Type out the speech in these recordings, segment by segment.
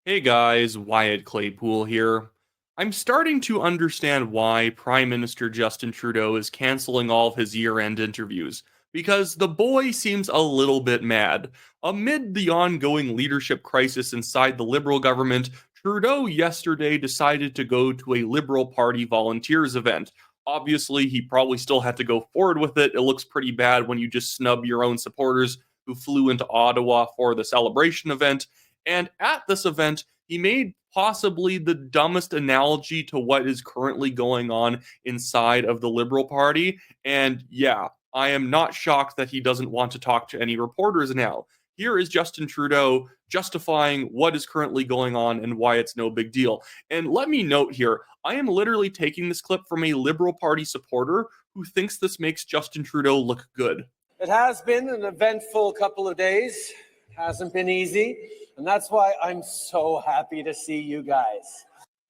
Hey guys, Wyatt Claypool here. I'm starting to understand why Prime Minister Justin Trudeau is canceling all of his year-end interviews, because the boy seems a little bit mad. Amid the ongoing leadership crisis inside the Liberal government, Trudeau yesterday decided to go to a Liberal Party volunteers event. Obviously, he probably still had to go forward with it. It looks pretty bad when you just snub your own supporters who flew into Ottawa for the celebration event. And at this event, he made possibly the dumbest analogy to what is currently going on inside of the Liberal Party. And yeah, I am not shocked that he doesn't want to talk to any reporters now. Here is Justin Trudeau justifying what is currently going on and why it's no big deal. And let me note here, I am literally taking this clip from a Liberal Party supporter who thinks this makes Justin Trudeau look good. It has been an eventful couple of days. It hasn't been easy. And that's why I'm so happy to see you guys.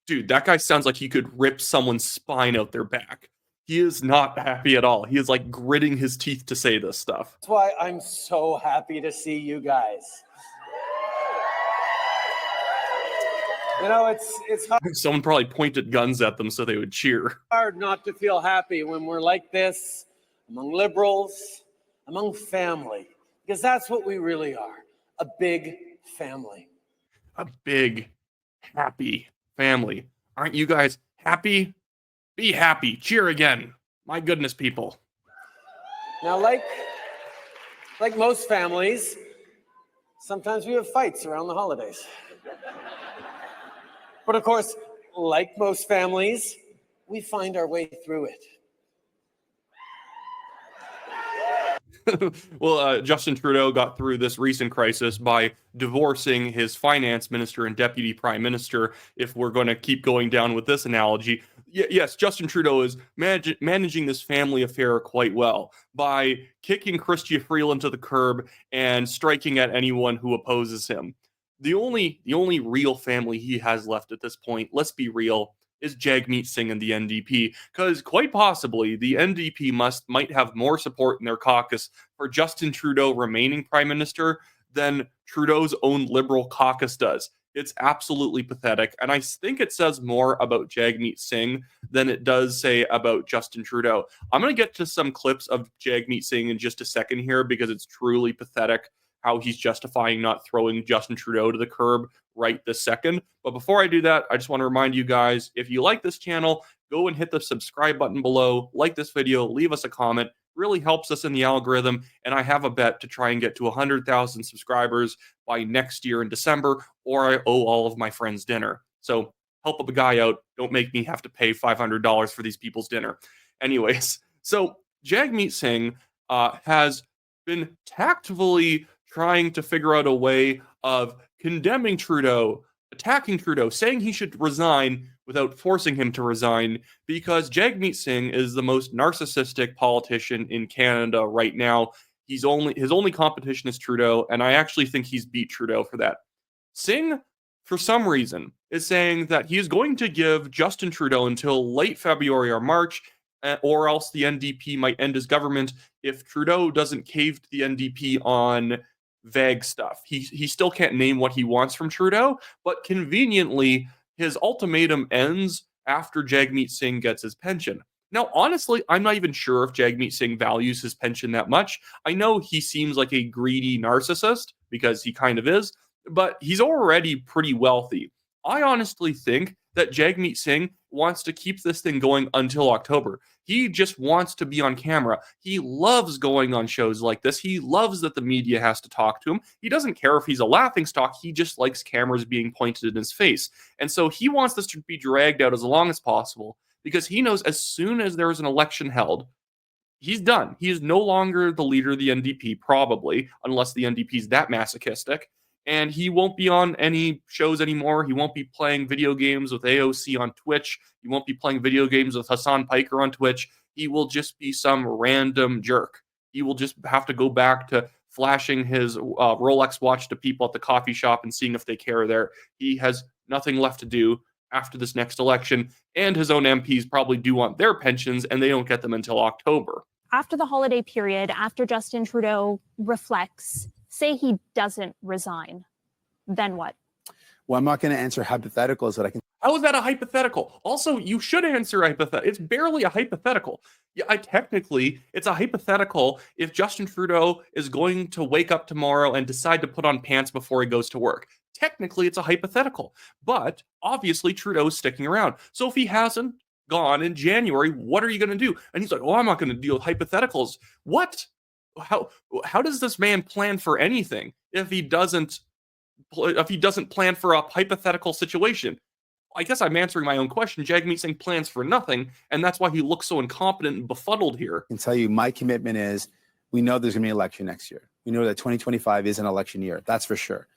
Dude, that guy sounds like he could rip someone's spine out their back. He is not happy at all. He is like gritting his teeth to say this stuff. That's why I'm so happy to see you guys. You know, it's hard. Someone probably pointed guns at them so they would cheer. Hard not to feel happy when we're like this, among Liberals, among family, because that's what we really are, a big family. A big, happy family. Aren't you guys happy? Be happy. Cheer again. My goodness, people. Now, like most families, sometimes we have fights around the holidays. But of course, like most families, we find our way through it. Well, Justin Trudeau got through this recent crisis by divorcing his finance minister and deputy prime minister, if we're going to keep going down with this analogy. Yes, Justin Trudeau is managing this family affair quite well by kicking Chrystia Freeland to the curb and striking at anyone who opposes him. The only real family he has left at this point, let's be real, is Jagmeet Singh and the NDP, because quite possibly the NDP might have more support in their caucus for Justin Trudeau remaining prime minister than Trudeau's own Liberal caucus does. It's absolutely pathetic, and I think it says more about Jagmeet Singh than it does say about Justin Trudeau. I'm going to get to some clips of Jagmeet Singh in just a second here, because it's truly pathetic how he's justifying not throwing Justin Trudeau to the curb right this second. But before I do that, I just want to remind you guys, if you like this channel, go and hit the subscribe button below, like this video, leave us a comment. Really helps us in the algorithm, and I have a bet to try and get to 100,000 subscribers by next year in December, or I owe all of my friends dinner. So help a guy out. Don't make me have to pay $500 for these people's dinner. Anyways, so Jagmeet Singh has been tactfully trying to figure out a way of condemning Trudeau, attacking Trudeau, saying he should resign without forcing him to resign, because Jagmeet Singh is the most narcissistic politician in Canada right now. His only competition is Trudeau, and I actually think he's beat Trudeau for that. Singh, for some reason, is saying that he is going to give Justin Trudeau until late February or March, or else the NDP might end his government if Trudeau doesn't cave to the NDP on vague stuff. He still can't name what he wants from Trudeau, but conveniently, his ultimatum ends after Jagmeet Singh gets his pension. Now, honestly, I'm not even sure if Jagmeet Singh values his pension that much. I know he seems like a greedy narcissist, because he kind of is, but he's already pretty wealthy. I honestly think that Jagmeet Singh wants to keep this thing going until October. He just wants to be on camera. He loves going on shows like this. He loves that the media has to talk to him. He doesn't care if he's a laughingstock. He just likes cameras being pointed in his face. And so he wants this to be dragged out as long as possible, because he knows as soon as there is an election held, he's done. He is no longer the leader of the NDP, probably, unless the NDP is that masochistic. And he won't be on any shows anymore. He won't be playing video games with AOC on Twitch. He won't be playing video games with Hassan Piker on Twitch. He will just be some random jerk. He will just have to go back to flashing his Rolex watch to people at the coffee shop and seeing if they care there. He has nothing left to do after this next election, and his own MPs probably do want their pensions, and they don't get them until October. After the holiday period, after Justin Trudeau reflects, say he doesn't resign, then what? Well, I'm not going to answer hypotheticals that I can. How is that a hypothetical? Also, you should answer hypothetical. It's barely a hypothetical. Yeah, technically, it's a hypothetical if Justin Trudeau is going to wake up tomorrow and decide to put on pants before he goes to work. Technically, it's a hypothetical. But obviously, Trudeau's sticking around. So if he hasn't gone in January, what are you going to do? And he's like, oh, I'm not going to deal with hypotheticals. What? How does this man plan for anything if he doesn't plan for a hypothetical situation? I guess I'm answering my own question. Jagmeet Singh plans for nothing, and that's why he looks so incompetent and befuddled here. I can tell you my commitment is we know there's going to be an election next year. We know that 2025 is an election year. That's for sure.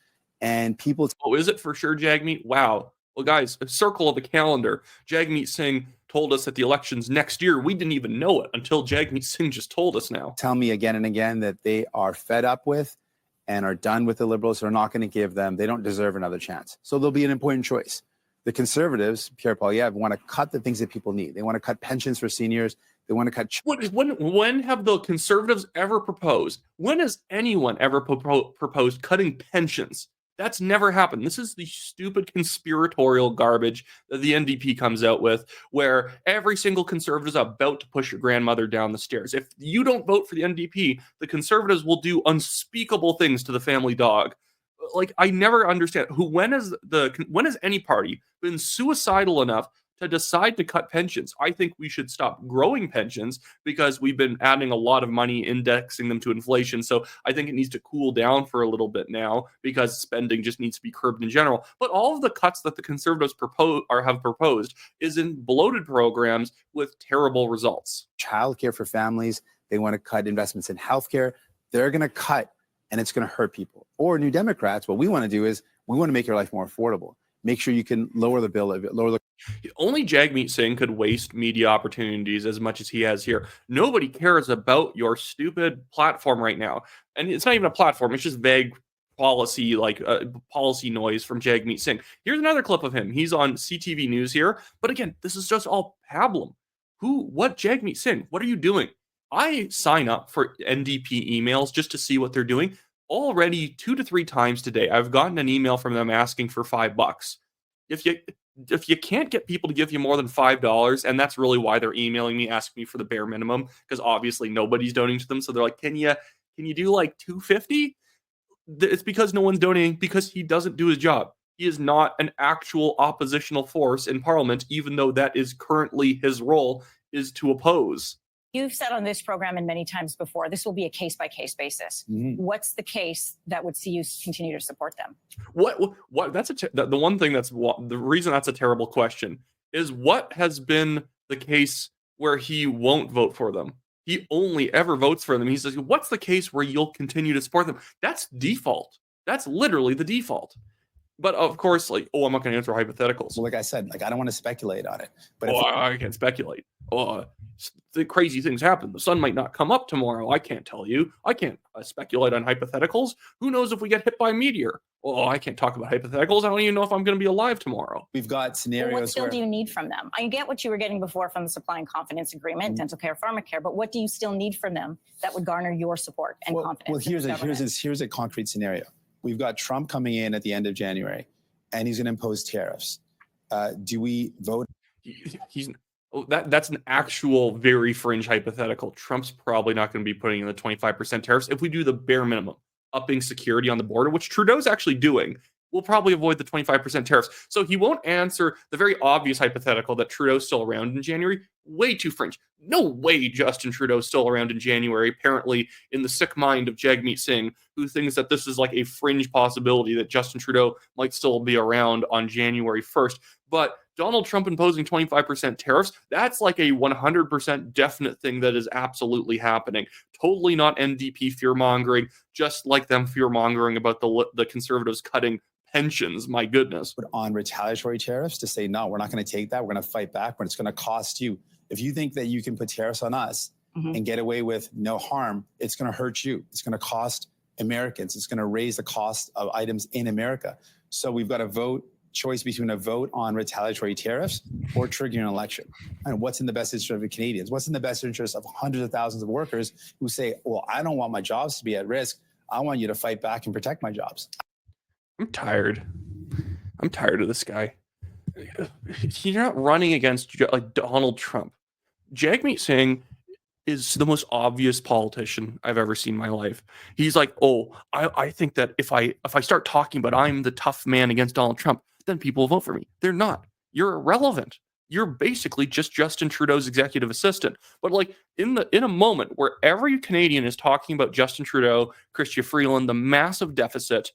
And people... Oh, is it for sure, Jagmeet? Wow. Well, guys, a circle of the calendar. Jagmeet Singh told us that the election's next year. We didn't even know it until Jagmeet Singh just told us now. Tell me again and again that they are fed up with and are done with the Liberals. They're not going to give them. They don't deserve another chance. So there'll be an important choice. The Conservatives, Pierre Poilievre, want to cut the things that people need. They want to cut pensions for seniors. They want to cut... When have the Conservatives ever proposed? When has anyone ever proposed cutting pensions? That's never happened. This is the stupid conspiratorial garbage that the NDP comes out with, where every single Conservative is about to push your grandmother down the stairs. If you don't vote for the NDP, the Conservatives will do unspeakable things to the family dog. Like, I never understand when has any party been suicidal enough to decide to cut pensions? I think we should stop growing pensions because we've been adding a lot of money, indexing them to inflation. So I think it needs to cool down for a little bit now because spending just needs to be curbed in general. But all of the cuts that the Conservatives have proposed is in bloated programs with terrible results. Childcare for families. They want to cut investments in healthcare. They're going to cut, and it's going to hurt people. Or New Democrats, what we want to do is we want to make your life more affordable. Make sure you can lower the bill, Only Jagmeet Singh could waste media opportunities as much as he has here. Nobody cares about your stupid platform right now. And it's not even a platform. It's just vague policy, policy noise from Jagmeet Singh. Here's another clip of him. He's on CTV News here. But again, this is just all pablum. What Jagmeet Singh? What are you doing? I sign up for NDP emails just to see what they're doing. Already 2 to 3 times today, I've gotten an email from them asking for $5. If you can't get people to give you more than $5, and that's really why they're emailing me, asking me for the bare minimum, because obviously nobody's donating to them. So they're like, can you do like $2.50? It's because no one's donating because he doesn't do his job. He is not an actual oppositional force in Parliament, even though that is currently his role, is to oppose. You've said on this program and many times before, this will be a case-by-case basis. Mm-hmm. What's the case that would see you continue to support them? What? That's the one thing the reason that's a terrible question is what has been the case where he won't vote for them. He only ever votes for them. He says, what's the case where you'll continue to support them? That's default. That's literally the default. But of course, I'm not going to answer hypotheticals. Well, like I said, I don't want to speculate on it. But I can't speculate. The crazy things happen. The sun might not come up tomorrow. I can't tell you. I can't speculate on hypotheticals. Who knows if we get hit by a meteor? I can't talk about hypotheticals. I don't even know if I'm going to be alive tomorrow. We've got scenarios. What still do you need from them? I get what you were getting before from the supply and confidence agreement, dental care, pharmacare, but what do you still need from them that would garner your support and confidence? Well, here's a concrete scenario. We've got Trump coming in at the end of January, and he's going to impose tariffs. Do we vote? That's an actual very fringe hypothetical. Trump's probably not going to be putting in the 25% tariffs. If we do the bare minimum, upping security on the border, which Trudeau's actually doing, we'll probably avoid the 25% tariffs. So he won't answer the very obvious hypothetical that Trudeau's still around in January. Way too fringe. No way Justin Trudeau's still around in January, apparently in the sick mind of Jagmeet Singh, who thinks that this is like a fringe possibility that Justin Trudeau might still be around on January 1st. But Donald Trump imposing 25% tariffs, that's like a 100% definite thing that is absolutely happening. Totally not NDP fear-mongering, just like them fear-mongering about the Conservatives cutting pensions. My goodness. But on retaliatory tariffs to say, no, we're not going to take that. We're going to fight back when it's going to cost you. If you think that you can put tariffs on us and get away with no harm, it's going to hurt you. It's going to cost Americans. It's going to raise the cost of items in America. So we've got a choice between a vote on retaliatory tariffs or triggering an election. And what's in the best interest of the Canadians? What's in the best interest of hundreds of thousands of workers who say, well, I don't want my jobs to be at risk. I want you to fight back and protect my jobs. I'm tired. I'm tired of this guy. You're not running against like Donald Trump. Jagmeet Singh is the most obvious politician I've ever seen in my life. He's like, oh, I think that if I start talking about I'm the tough man against Donald Trump, then people will vote for me. They're not. You're irrelevant. You're basically just Justin Trudeau's executive assistant. But like in a moment where every Canadian is talking about Justin Trudeau, Chrystia Freeland, the massive deficit,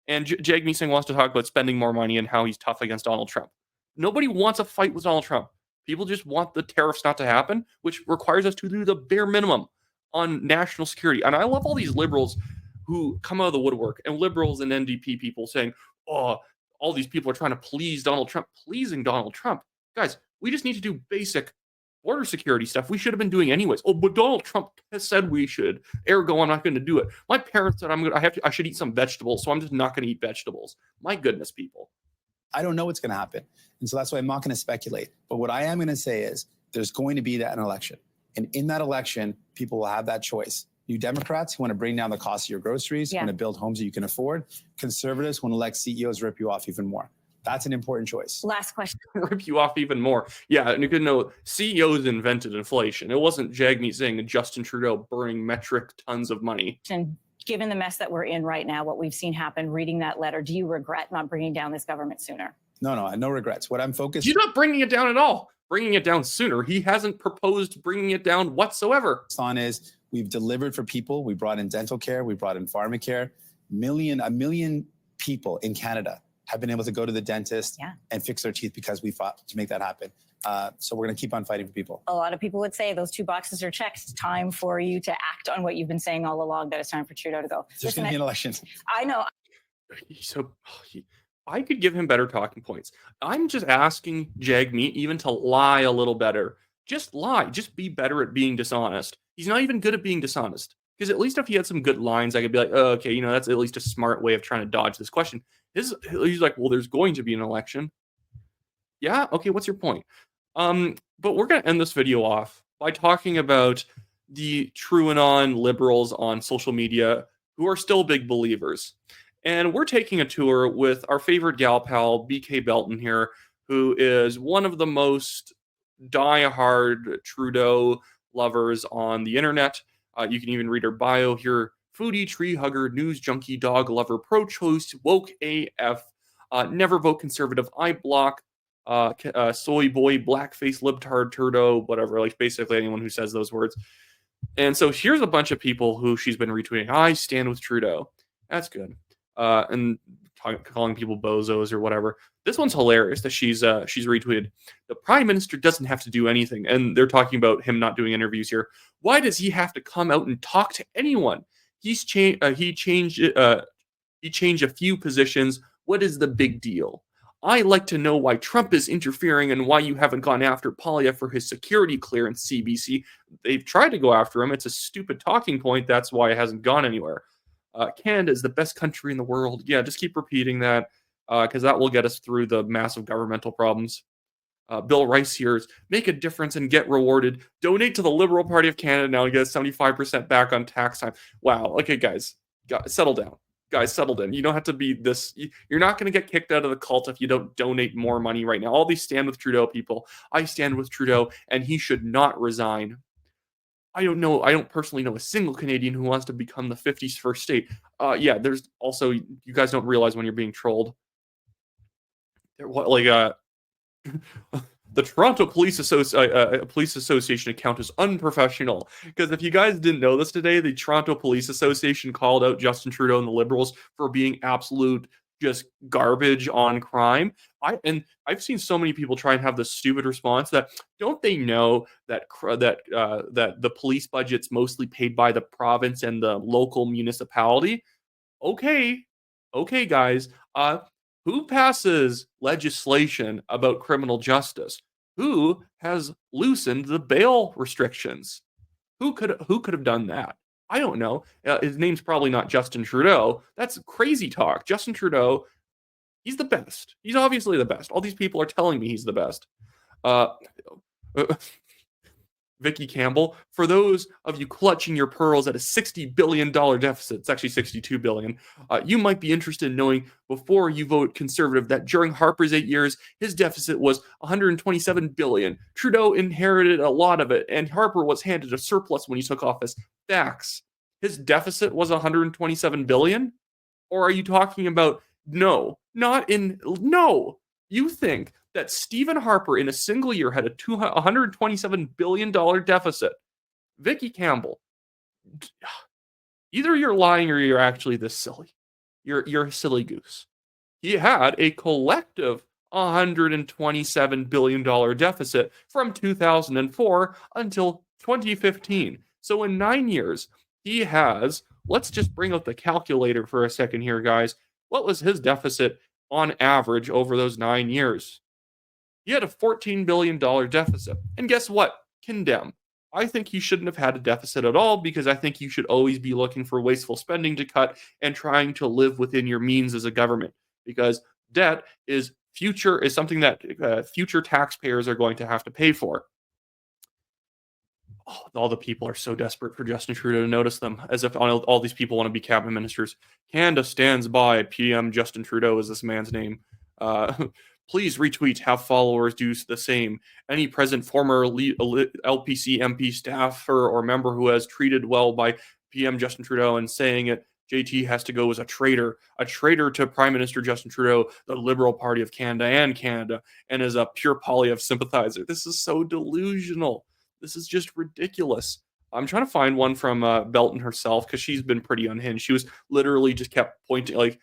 and Jagmeet Singh wants to talk about spending more money and how he's tough against Donald Trump. Nobody wants a fight with Donald Trump. People just want the tariffs not to happen, which requires us to do the bare minimum on national security. And I love all these liberals who come out of the woodwork, and liberals and NDP people saying, oh, all these people are trying to please Donald Trump, pleasing Donald Trump. Guys, we just need to do basic border security stuff we should have been doing anyways. Oh, but Donald Trump has said we should. Ergo, I'm not going to do it. My parents said I should eat some vegetables, so I'm just not going to eat vegetables. My goodness, people. I don't know what's going to happen. And so that's why I'm not going to speculate. But what I am going to say is there's going to be an election. And in that election, people will have that choice. You Democrats who want to bring down the cost of your groceries, want to build homes that you can afford. Conservatives want to let CEOs rip you off even more. That's an important choice. Last question. Rip you off even more. Yeah, and you could know CEOs invented inflation. It wasn't Jagmeet Singh and Justin Trudeau burning metric tons of money. And given the mess that we're in right now, what we've seen happen, reading that letter, do you regret not bringing down this government sooner? No regrets. What I'm focused. You're not bringing it down at all. Bringing it down sooner. He hasn't proposed bringing it down whatsoever. On is we've delivered for people. We brought in dental care. We brought in pharmacare. A million people in Canada have been able to go to the dentist and fix their teeth because we fought to make that happen. So we're going to keep on fighting for people. A lot of people would say those two boxes are checked. It's time for you to act on what you've been saying all along, that it's time for Trudeau to go. There's going to be an election. I know. So I could give him better talking points. I'm just asking Jagmeet even to lie a little better. Just lie. Just be better at being dishonest. He's not even good at being dishonest. Because at least if he had some good lines, I could be like, oh, okay, that's at least a smart way of trying to dodge this question. He's like, well, there's going to be an election. Yeah, okay, what's your point? But we're going to end this video off by talking about the TrueAnon liberals on social media who are still big believers. And we're taking a tour with our favorite gal pal, BK Belton here, who is one of the most diehard Trudeau lovers on the internet. You can even read her bio here. Foodie, tree hugger, news junkie, dog lover, pro-choice, woke AF, never vote conservative, I block, soy boy, blackface, libtard, turdo, whatever, like basically anyone who says those words. And so here's a bunch of people who she's been retweeting. I stand with Trudeau. That's good. And calling people bozos or whatever. This one's hilarious that she's retweeted. The prime minister doesn't have to do anything. And they're talking about him not doing interviews here. Why does he have to come out and talk to anyone? He changed a few positions. What is the big deal? I like to know why Trump is interfering and why you haven't gone after Poilievre for his security clearance, CBC. They've tried to go after him. It's a stupid talking point. That's why it hasn't gone anywhere. Canada is the best country in the world. Yeah, just keep repeating that because that will get us through the massive governmental problems. Bill Rice here is make a difference and get rewarded. Donate to the Liberal Party of Canada now and get 75% back on tax time. Wow. Okay, guys, settle down. Guys, settle down. You don't have to be this. You're not going to get kicked out of the cult if you don't donate more money right now. All these stand with Trudeau people. I stand with Trudeau, and he should not resign. I don't personally know a single Canadian who wants to become the 51st state. Yeah, there's also, you guys don't realize when you're being trolled. The Toronto Police Association account is unprofessional. Because if you guys didn't know this today, the Toronto Police Association called out Justin Trudeau and the Liberals for being absolute just garbage on crime. I've seen so many people try and have this stupid response that don't they know that the police budget's mostly paid by the province and the local municipality? Okay, guys. Who passes legislation about criminal justice? Who has loosened the bail restrictions? Who could have done that? I don't know. His name's probably not Justin Trudeau. That's crazy talk. Justin Trudeau, he's the best. He's obviously the best. All these people are telling me he's the best. Vicky Campbell, for those of you clutching your pearls at a $60 billion deficit, it's actually $62 billion, you might be interested in knowing before you vote Conservative that during Harper's 8 years, his deficit was $127 billion. Trudeau inherited a lot of it, and Harper was handed a surplus when he took office. Facts. His deficit was $127 billion? Or are you talking about, no, you think that Stephen Harper in a single year had a $127 billion deficit. Vicky Campbell, either you're lying or you're actually this silly. You're a silly goose. He had a collective $127 billion deficit from 2004 until 2015. So in 9 years, he has, let's just bring up the calculator for a second here, guys. What was his deficit on average over those 9 years? He had a $14 billion deficit. And guess what? Condemn. I think he shouldn't have had a deficit at all because I think you should always be looking for wasteful spending to cut and trying to live within your means as a government, because debt is something that future taxpayers are going to have to pay for. Oh, all the people are so desperate for Justin Trudeau to notice them, as if all these people want to be cabinet ministers. Canada stands by. PM Justin Trudeau is this man's name. Please retweet, have followers do the same. Any present former LPC MP staffer or member who has treated well by PM Justin Trudeau and saying it, JT has to go as a traitor to Prime Minister Justin Trudeau, the Liberal Party of Canada, and as a pure Polyev sympathizer. This is so delusional. This is just ridiculous. I'm trying to find one from Belton herself because she's been pretty unhinged. She was literally just kept pointing,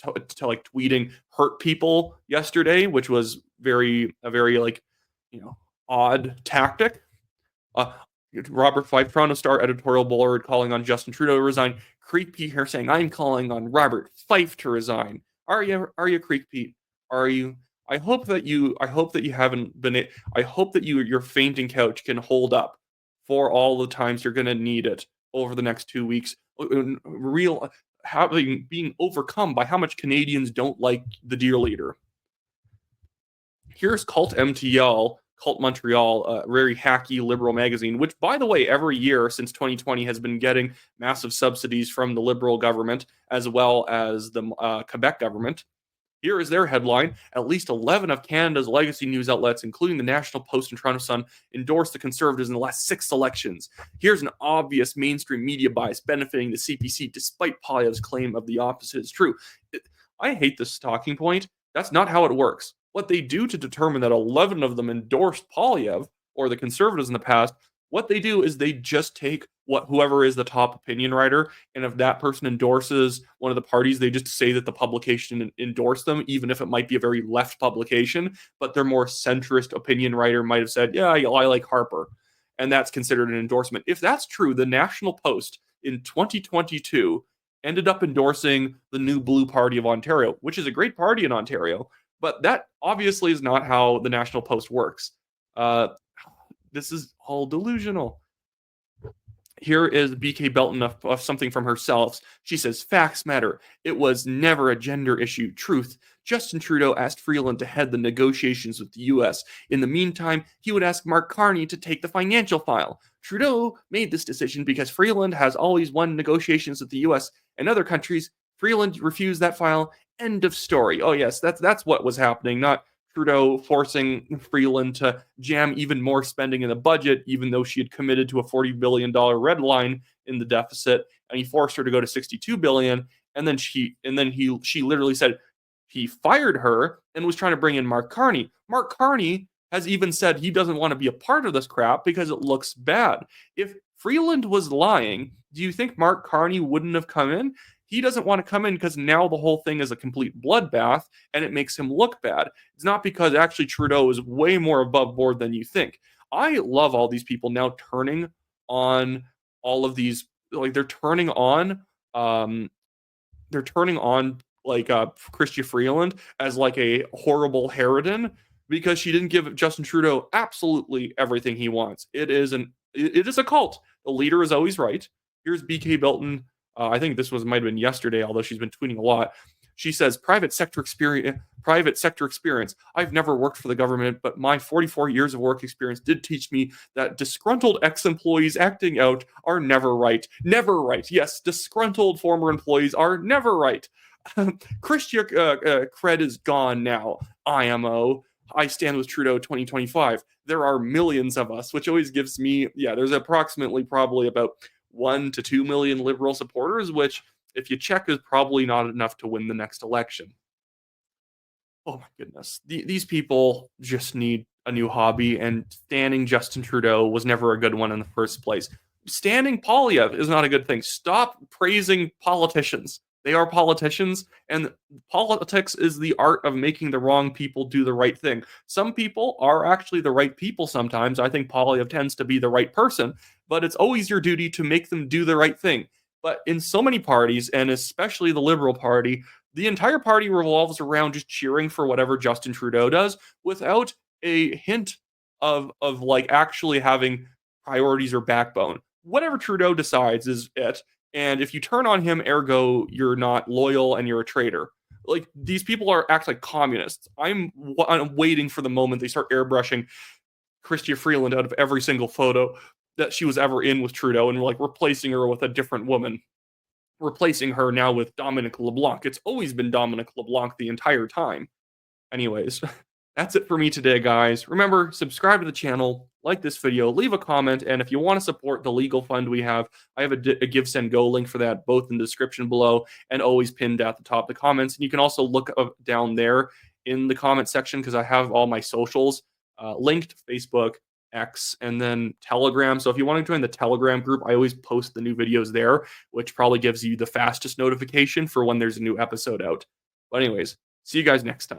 tweeting hurt people yesterday, which was a very odd tactic. Robert Fife, Toronto Star editorial board, calling on Justin Trudeau to resign. Creek Pete here saying, I'm calling on Robert Fife to resign. Are you Creek Pete? Are you? I hope that your fainting couch can hold up for all the times you're going to need it over the next 2 weeks. Being overcome by how much Canadians don't like the dear leader. Here's Cult Montreal, a very hacky liberal magazine, which, by the way, every year since 2020 has been getting massive subsidies from the Liberal government as well as the Quebec government. Here is their headline. At least 11 of Canada's legacy news outlets, including the National Post and Toronto Sun, endorsed the Conservatives in the last 6 elections. Here's an obvious mainstream media bias benefiting the CPC, despite Poilievre's claim of the opposite is true. I hate this talking point. That's not how it works. What they do to determine that 11 of them endorsed Poilievre or the Conservatives in the past, what they do is they just take whoever is the top opinion writer, and if that person endorses one of the parties, they just say that the publication endorsed them, even if it might be a very left publication, but their more centrist opinion writer might have said, yeah, I like Harper, and that's considered an endorsement. If that's true, the National Post in 2022 ended up endorsing the New Blue Party of Ontario, which is a great party in Ontario, but that obviously is not how the National Post works. This is all delusional. Here is BK Belton of something from herself. She says, facts matter. It was never a gender issue. Truth. Justin Trudeau asked Freeland to head the negotiations with the U.S. In the meantime, he would ask Mark Carney to take the financial file. Trudeau made this decision because Freeland has always won negotiations with the U.S. and other countries. Freeland refused that file. End of story. Oh, yes, that's what was happening, not Trudeau forcing Freeland to jam even more spending in the budget, even though she had committed to a $40 billion red line in the deficit, and he forced her to go to $62 billion. And then she literally said he fired her and was trying to bring in Mark Carney. Mark Carney has even said he doesn't want to be a part of this crap because it looks bad. If Freeland was lying, do you think Mark Carney wouldn't have come in? He doesn't want to come in because now the whole thing is a complete bloodbath and it makes him look bad. It's not because actually Trudeau is way more above board than you think. I love all these people now turning on all of these, like they're turning on Chrystia Freeland as like a horrible harridan because she didn't give Justin Trudeau absolutely everything he wants. It is a cult. The leader is always right. Here's BK Belton. I think this might have been yesterday, although she's been tweeting a lot. She says, private sector experience. I've never worked for the government, but my 44 years of work experience did teach me that disgruntled ex-employees acting out are never right. Never right. Yes, disgruntled former employees are never right. Christian cred is gone now. IMO. I stand with Trudeau 2025. There are millions of us, which always gives me, there's approximately probably about 1 to 2 million Liberal supporters, which, if you check, is probably not enough to win the next election. Oh my goodness. These people just need a new hobby, and standing Justin Trudeau was never a good one in the first place. Standing Poilievre is not a good thing. Stop praising politicians. They are politicians, and politics is the art of making the wrong people do the right thing. Some people are actually the right people sometimes. I think Poilievre tends to be the right person, but it's always your duty to make them do the right thing. But in so many parties, and especially the Liberal Party, the entire party revolves around just cheering for whatever Justin Trudeau does without a hint of like actually having priorities or backbone. Whatever Trudeau decides is it. And if you turn on him, ergo, you're not loyal and you're a traitor. Like, these people act like communists. I'm waiting for the moment they start airbrushing Chrystia Freeland out of every single photo that she was ever in with Trudeau, and like replacing her with a different woman. Replacing her now with Dominic LeBlanc. It's always been Dominic LeBlanc the entire time. Anyways, that's it for me today, guys. Remember, subscribe to the channel, like this video, leave a comment, and if you want to support the legal fund we have, I have a Give, Send, Go link for that, both in the description below and always pinned at the top of the comments. And you can also look down there in the comment section, because I have all my socials linked: Facebook, X, and then Telegram. So if you want to join the Telegram group, I always post the new videos there, which probably gives you the fastest notification for when there's a new episode out. But anyways, see you guys next time.